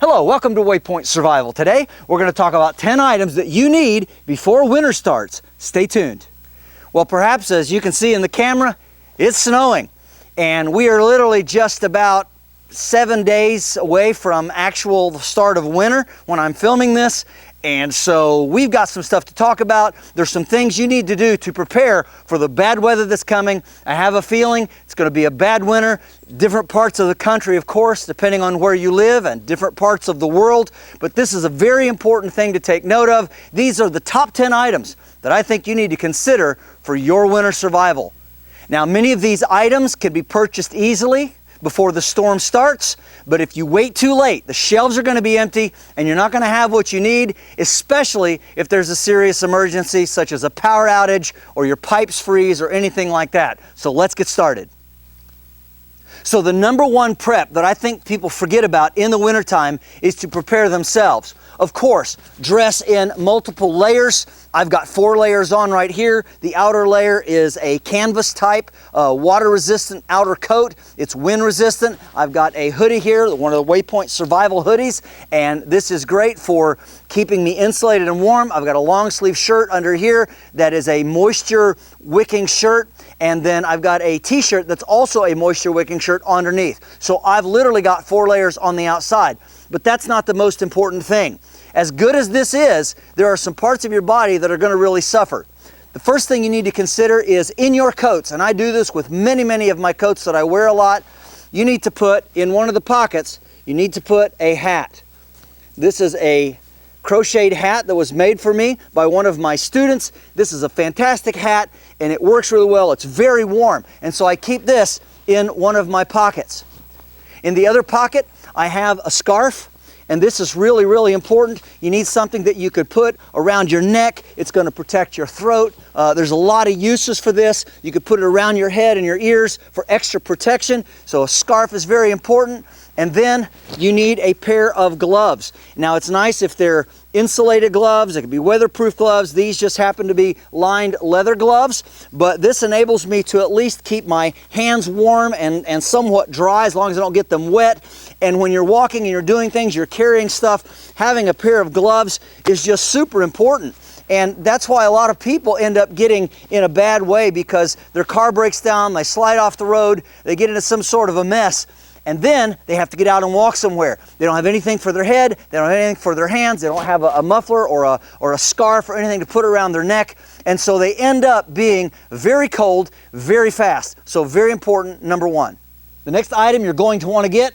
Hello, welcome to WayPoint Survival. Today, we're going to talk about 10 items that you need before winter starts. Stay tuned. Well, perhaps as you can see in the camera, it's snowing. And we are literally just about 7 days away from actual start of winter when I'm filming this. And so we've got some stuff to talk about. There's some things you need to do to prepare for the bad weather that's coming. I have a feeling it's going to be a bad winter. Different parts of the country, of course, depending on where you live, and different parts of the world. But this is a very important thing to take note of. These are the top 10 items that I think you need to consider for your winter survival. Now, many of these items can be purchased easily before the storm starts, but if you wait too late, the shelves are going to be empty and you're not going to have what you need, especially if there's a serious emergency such as a power outage or your pipes freeze or anything like that. So let's get started. So the number one prep that I think people forget about in the wintertime is to prepare themselves. Of course, dress in multiple layers. I've got 4 layers on right here. The outer layer is a canvas type, water-resistant outer coat. It's wind-resistant. I've got a hoodie here, one of the WayPoint Survival hoodies, and this is great for keeping me insulated and warm. I've got a long-sleeve shirt under here that is a moisture-wicking shirt, and then I've got a t-shirt that's also a moisture-wicking shirt underneath. So I've literally got 4 layers on the outside. But that's not the most important thing. As good as this is, there are some parts of your body that are going to really suffer. The first thing you need to consider is in your coats, and I do this with many of my coats that I wear a lot, you need to put in one of the pockets, you need to put a hat. This is a crocheted hat that was made for me by one of my students. This is a fantastic hat and it works really well. It's very warm, and so I keep this in one of my pockets. In the other pocket, I have a scarf, and this is really important. You need something that you could put around your neck. It's going to protect your throat. There's a lot of uses for this. You could put it around your head and your ears for extra protection. So a scarf is very important. And then you need a pair of gloves. Now it's nice if they're insulated gloves, it could be weatherproof gloves. These just happen to be lined leather gloves, but this enables me to at least keep my hands warm and somewhat dry as long as I don't get them wet. And when you're walking and you're doing things, you're carrying stuff, having a pair of gloves is just super important. And that's why a lot of people end up getting in a bad way, because their car breaks down, they slide off the road, they get into some sort of a mess. And then they have to get out and walk somewhere. They don't have anything for their head, they don't have anything for their hands, they don't have a muffler or a scarf or anything to put around their neck. And so they end up being very cold, very fast. So very important, number one. The next item you're going to want to get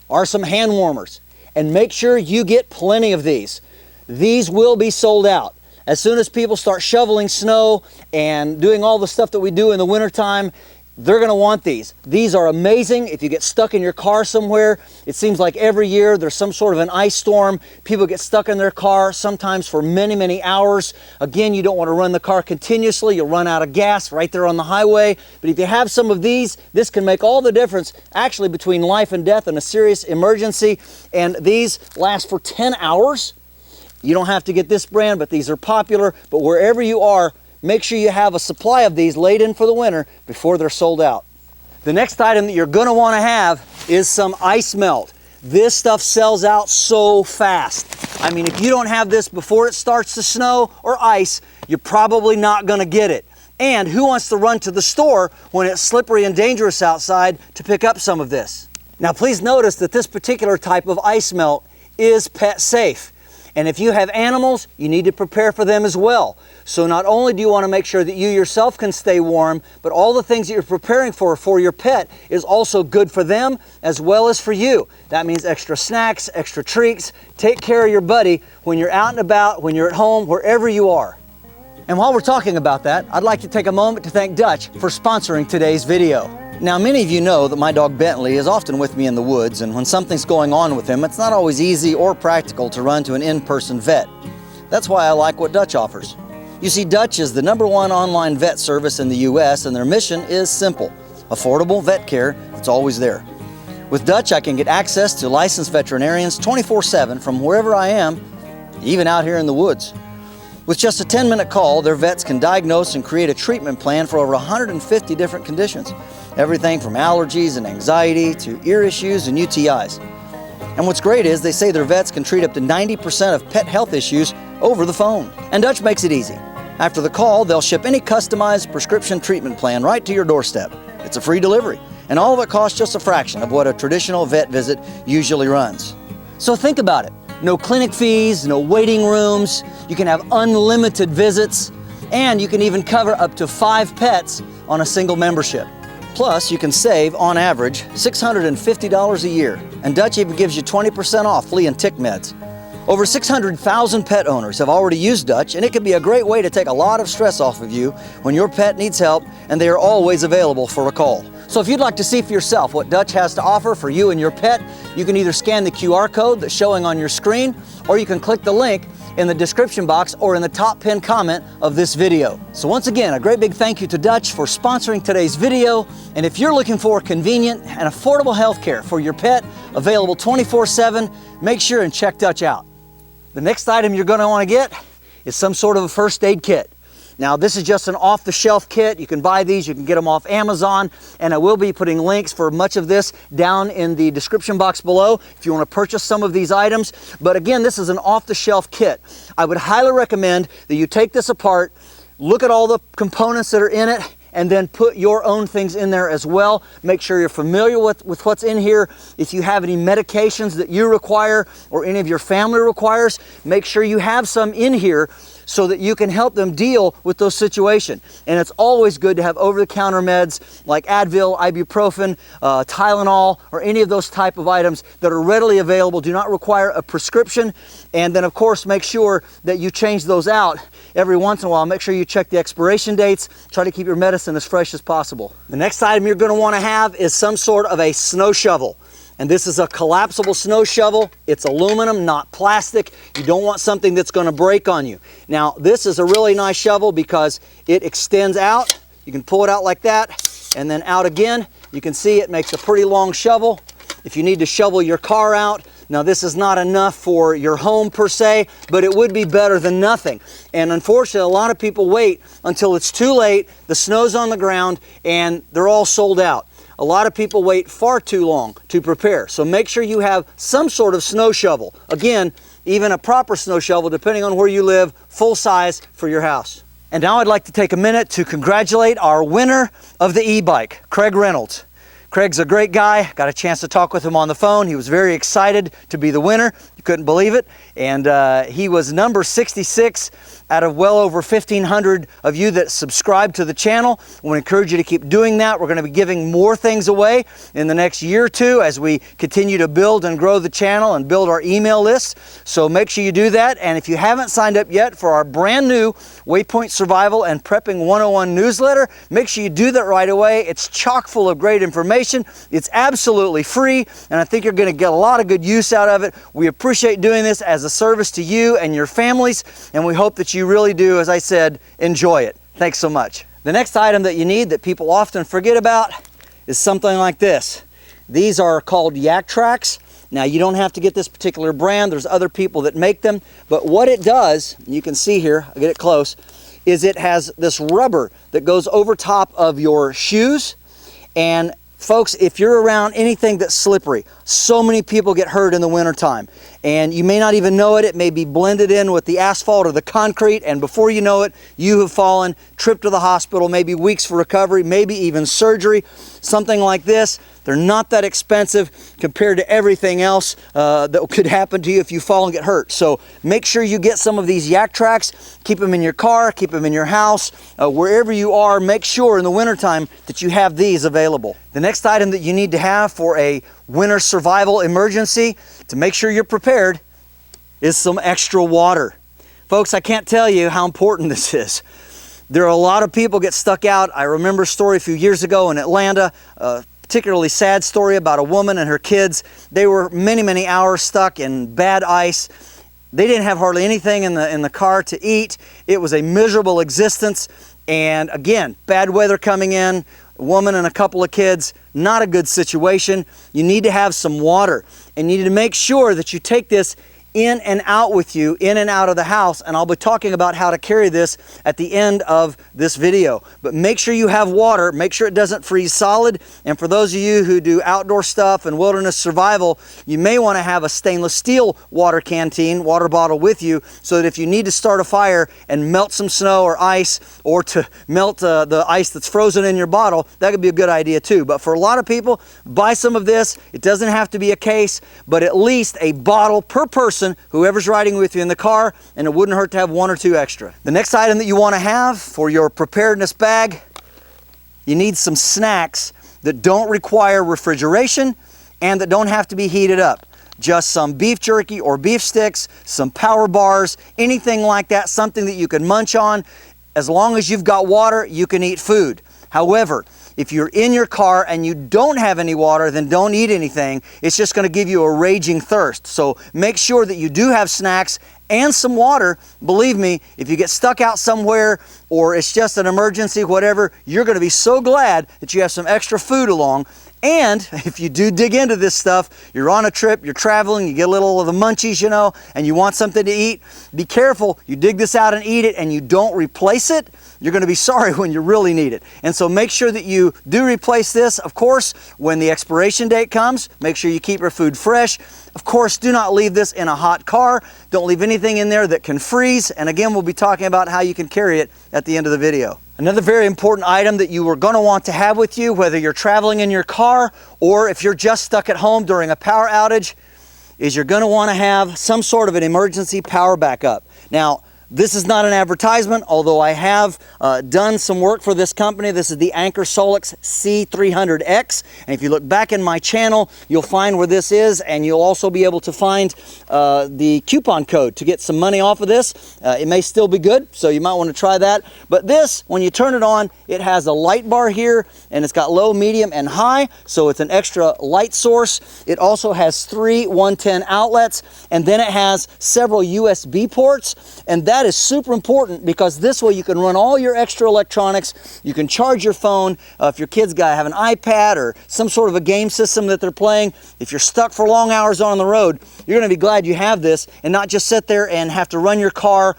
are some hand warmers. And make sure you get plenty of these. These will be sold out. As soon as people start shoveling snow and doing all the stuff that we do in the wintertime, they're going to want these. These are amazing if you get stuck in your car somewhere. It seems like every year there's some sort of an ice storm. People get stuck in their car, sometimes for many hours. Again, you don't want to run the car continuously. You'll run out of gas right there on the highway. But if you have some of these, this can make all the difference actually between life and death in a serious emergency. And these last for 10 hours. You don't have to get this brand, but these are popular. But wherever you are, make sure you have a supply of these laid in for the winter before they're sold out. The next item that you're going to want to have is some ice melt. This stuff sells out so fast. I mean, if you don't have this before it starts to snow or ice, you're probably not going to get it. And who wants to run to the store when it's slippery and dangerous outside to pick up some of this? Now, please notice that this particular type of ice melt is pet safe. And if you have animals, you need to prepare for them as well. So not only do you want to make sure that you yourself can stay warm, but all the things that you're preparing for your pet is also good for them as well as for you. That means extra snacks, extra treats. Take care of your buddy when you're out and about, when you're at home, wherever you are. And while we're talking about that, I'd like to take a moment to thank Dutch for sponsoring today's video. Now, many of you know that my dog Bentley is often with me in the woods, and when something's going on with him, it's not always easy or practical to run to an in-person vet. That's why I like what Dutch offers. You see, Dutch is the #1 online vet service in the U.S., and their mission is simple: affordable vet care that's always there. With Dutch, I can get access to licensed veterinarians 24/7 from wherever I am, even out here in the woods. With just a 10-minute call, their vets can diagnose and create a treatment plan for over 150 different conditions. Everything from allergies and anxiety to ear issues and UTIs. And what's great is they say their vets can treat up to 90% of pet health issues over the phone. And Dutch makes it easy. After the call, they'll ship any customized prescription treatment plan right to your doorstep. It's a free delivery, and all of it costs just a fraction of what a traditional vet visit usually runs. So think about it. No clinic fees, no waiting rooms, you can have unlimited visits, and you can even cover up to 5 pets on a single membership. Plus, you can save, on average, $650 a year, and Dutch even gives you 20% off flea and tick meds. Over 600,000 pet owners have already used Dutch, and it can be a great way to take a lot of stress off of you when your pet needs help, and they are always available for a call. So if you'd like to see for yourself what Dutch has to offer for you and your pet, you can either scan the QR code that's showing on your screen, or you can click the link in the description box or in the top pinned comment of this video. So once again, a great big thank you to Dutch for sponsoring today's video. And if you're looking for convenient and affordable health care for your pet, available 24/7, make sure and check Dutch out. The next item you're going to want to get is some sort of a first aid kit. Now, this is just an off-the-shelf kit. You can buy these, you can get them off Amazon, and I will be putting links for much of this down in the description box below if you want to purchase some of these items. But again, this is an off-the-shelf kit. I would highly recommend that you take this apart, look at all the components that are in it, and then put your own things in there as well. Make sure you're familiar with what's in here. If you have any medications that you require or any of your family requires, make sure you have some in here so that you can help them deal with those situations. And it's always good to have over-the-counter meds like Advil, ibuprofen, Tylenol, or any of those type of items that are readily available, do not require a prescription. And then of course, make sure that you change those out every once in a while. Make sure you check the expiration dates. Try to keep your medicine as fresh as possible. The next item you're going to want to have is some sort of a snow shovel. And this is a collapsible snow shovel. It's aluminum, not plastic. You don't want something that's going to break on you. Now, this is a really nice shovel because it extends out. You can pull it out like that and then out again. You can see it makes a pretty long shovel. If you need to shovel your car out, now this is not enough for your home per se, but it would be better than nothing. And unfortunately, a lot of people wait until it's too late, the snow's on the ground, and they're all sold out. A lot of people wait far too long to prepare. So make sure you have some sort of snow shovel. Again, even a proper snow shovel, depending on where you live, full size for your house. And now I'd like to take a minute to congratulate our winner of the e-bike, Craig Reynolds. Craig's a great guy. Got a chance to talk with him on the phone. He was very excited to be the winner. You couldn't believe it. And he was number 66 out of well over 1,500 of you that subscribe to the channel. I want to encourage you to keep doing that. We're going to be giving more things away in the next year or two as we continue to build and grow the channel and build our email list. So make sure you do that. And if you haven't signed up yet for our brand new WayPoint Survival and Prepping 101 newsletter, make sure you do that right away. It's chock full of great information. It's absolutely free, and I think you're going to get a lot of good use out of it. We appreciate doing this as a service to you and your families, and we hope that you really do, as I said, enjoy it. Thanks so much. The next item that you need that people often forget about is something like this. These are called yak tracks. Now, you don't have to get this particular brand. There's other people that make them, but what it does, you can see here, I'll get it close, is it has this rubber that goes over top of your shoes. And folks, if you're around anything that's slippery, so many people get hurt in the wintertime. And you may not even know it. It may be blended in with the asphalt or the concrete, and before you know it, you have fallen, tripped to the hospital, maybe weeks for recovery, maybe even surgery, something like this. They're not that expensive compared to everything else that could happen to you if you fall and get hurt. So make sure you get some of these yak tracks, keep them in your car, keep them in your house, wherever you are. Make sure in the wintertime that you have these available. The next item that you need to have for a winter survival emergency to make sure you're prepared is some extra water. Folks, I can't tell you how important this is. There are a lot of people get stuck out. I remember a story a few years ago in Atlanta, particularly sad story about a woman and her kids. They were many, many hours stuck in bad ice. They didn't have hardly anything in the car to eat. It was a miserable existence. And again, bad weather coming in, a woman and a couple of kids, not a good situation. You need to have some water, and you need to make sure that you take this in and out with you, in and out of the house, and I'll be talking about how to carry this at the end of this video. But make sure you have water, make sure it doesn't freeze solid, and for those of you who do outdoor stuff and wilderness survival, you may want to have a stainless steel water canteen, water bottle with you, so that if you need to start a fire and melt some snow or ice, or to melt the ice that's frozen in your bottle, that could be a good idea too. But for a lot of people, buy some of this. It doesn't have to be a case, but at least a bottle per person, whoever's riding with you in the car, and it wouldn't hurt to have 1 or 2 extra. The next item that you want to have for your preparedness bag, you need some snacks that don't require refrigeration and that don't have to be heated up. Just some beef jerky or beef sticks, some power bars, anything like that, something that you can munch on. As long as you've got water, you can eat food. However, if you're in your car and you don't have any water, then don't eat anything. It's just going to give you a raging thirst. So make sure that you do have snacks and some water. Believe me, if you get stuck out somewhere or it's just an emergency, whatever, you're going to be so glad that you have some extra food along. And if you do dig into this stuff, you're on a trip, you're traveling, you get a little of the munchies, you know, and you want something to eat, be careful. You dig this out and eat it and you don't replace it, you're going to be sorry when you really need it. And so make sure that you do replace this. Of course, when the expiration date comes, make sure you keep your food fresh. Of course, do not leave this in a hot car. Don't leave anything in there that can freeze. And again, we'll be talking about how you can carry it at the end of the video. Another very important item that you are going to want to have with you, whether you're traveling in your car or if you're just stuck at home during a power outage, is you're going to want to have some sort of an emergency power backup. Now, this is not an advertisement, although I have done some work for this company. This is the Anker Solix C300X. And if you look back in my channel, you'll find where this is, and you'll also be able to find the coupon code to get some money off of this. It may still be good, so you might want to try that. But this, when you turn it on, it has a light bar here, and it's got low, medium, and high, so it's an extra light source. It also has 3 110 outlets, and then it has several USB ports, and that is super important because this way you can run all your extra electronics. You can charge your phone. If your kids have an iPad or some sort of a game system that they're playing, if you're stuck for long hours on the road, you're going to be glad you have this and not just sit there and have to run your car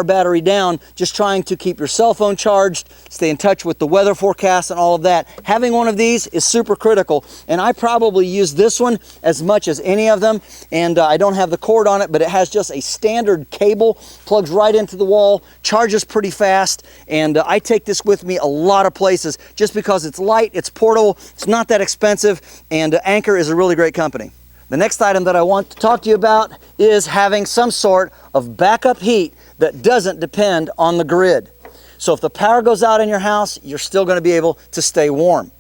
battery down, just trying to keep your cell phone charged, stay in touch with the weather forecast and all of that. Having one of these is super critical, and I probably use this one as much as any of them, and I don't have the cord on it, but it has just a standard cable, plugs right into the wall, charges pretty fast, and I take this with me a lot of places just because it's light, it's portable, it's not that expensive, and Anker is a really great company. The next item that I want to talk to you about is having some sort of backup heat that doesn't depend on the grid. So if the power goes out in your house, you're still going to be able to stay warm.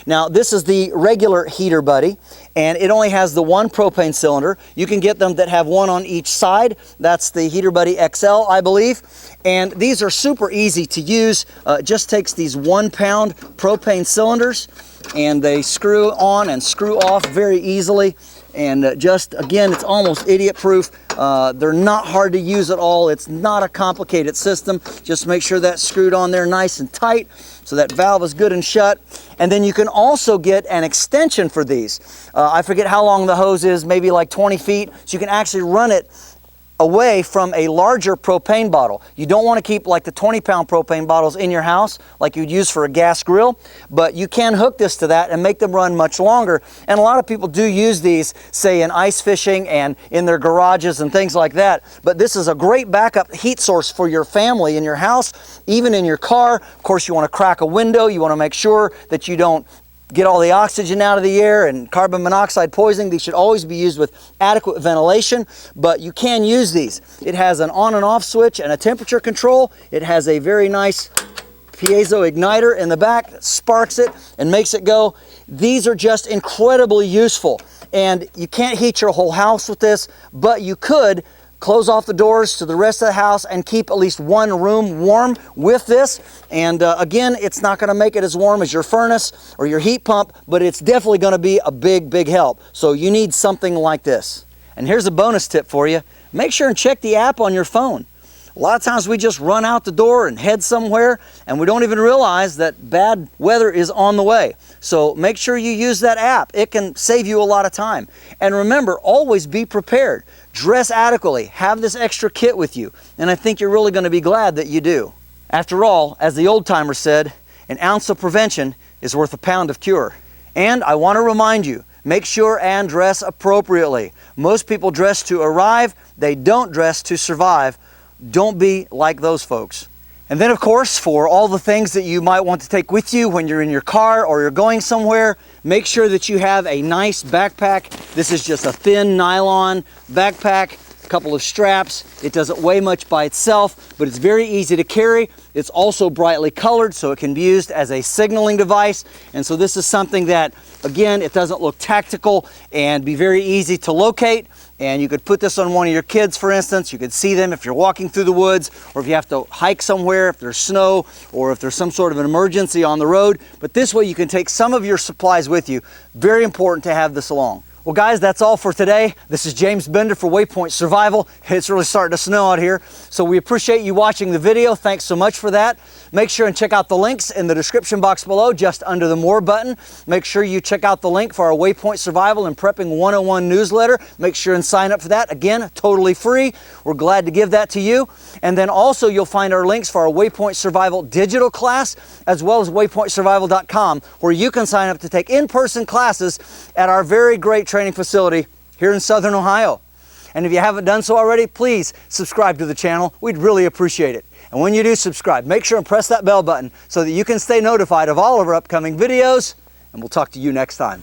Now, this is the regular heater buddy, and it only has the one propane cylinder. You can get them that have one on each side. That's the Heater Buddy XL, I believe. And these are super easy to use. It just takes these 1 pound propane cylinders, and they screw on and screw off very easily. And just, again, it's almost idiot proof. They're not hard to use at all. It's not a complicated system. Just make sure that's screwed on there nice and tight so that valve is good and shut. And then you can also get an extension for these. I forget how long the hose is, maybe like 20 feet. So you can actually run it away from a larger propane bottle. You don't want to keep like the 20-pound propane bottles in your house like you'd use for a gas grill, but you can hook this to that and make them run much longer. And a lot of people do use these, say, in ice fishing and in their garages and things like that. But this is a great backup heat source for your family in your house, even in your car. Of course, you want to crack a window. You want to make sure that you don't get all the oxygen out of the air and carbon monoxide poisoning. These should always be used with adequate ventilation, but you can use these. It has an on and off switch and a temperature control. It has a very nice piezo igniter in the back that sparks it and makes it go. These are just incredibly useful, and you can't heat your whole house with this, but you could close off the doors to the rest of the house and keep at least one room warm with this. And again, it's not going to make it as warm as your furnace or your heat pump, but it's definitely going to be a big help. So you need something like this. And here's a bonus tip for you. Make sure and check the app on your phone. A lot of times we just run out the door and head somewhere and we don't even realize that bad weather is on the way. So make sure you use that app. It can save you a lot of time. And remember, always be prepared. Dress adequately. Have this extra kit with you. And I think you're really going to be glad that you do. After all, as the old timer said, an ounce of prevention is worth a pound of cure. And I want to remind you, make sure and dress appropriately. Most people dress to arrive, they don't dress to survive. Don't be like those folks. And then of course, for all the things that you might want to take with you when you're in your car or you're going somewhere, make sure that you have a nice backpack. This is just a thin nylon backpack, a couple of straps. It doesn't weigh much by itself, but it's very easy to carry. It's also brightly colored, so it can be used as a signaling device. And so this is something that, again, it doesn't look tactical and be very easy to locate. And you could put this on one of your kids, for instance. You could see them if you're walking through the woods, or if you have to hike somewhere, if there's snow, or if there's some sort of an emergency on the road. But this way you can take some of your supplies with you. Very important to have this along. Well guys, that's all for today. This is James Bender for WayPoint Survival. It's really starting to snow out here, so we appreciate you watching the video. Thanks so much for that. Make sure and check out the links in the description box below, just under the More button. Make sure you check out the link for our WayPoint Survival and Prepping 101 newsletter. Make sure and sign up for that. Again, totally free. We're glad to give that to you. And then also you'll find our links for our WayPoint Survival digital class, as well as waypointsurvival.com, where you can sign up to take in-person classes at our very great training facility here in Southern Ohio. And if you haven't done so already, please subscribe to the channel. We'd really appreciate it. And when you do subscribe, make sure and press that bell button so that you can stay notified of all of our upcoming videos. And we'll talk to you next time.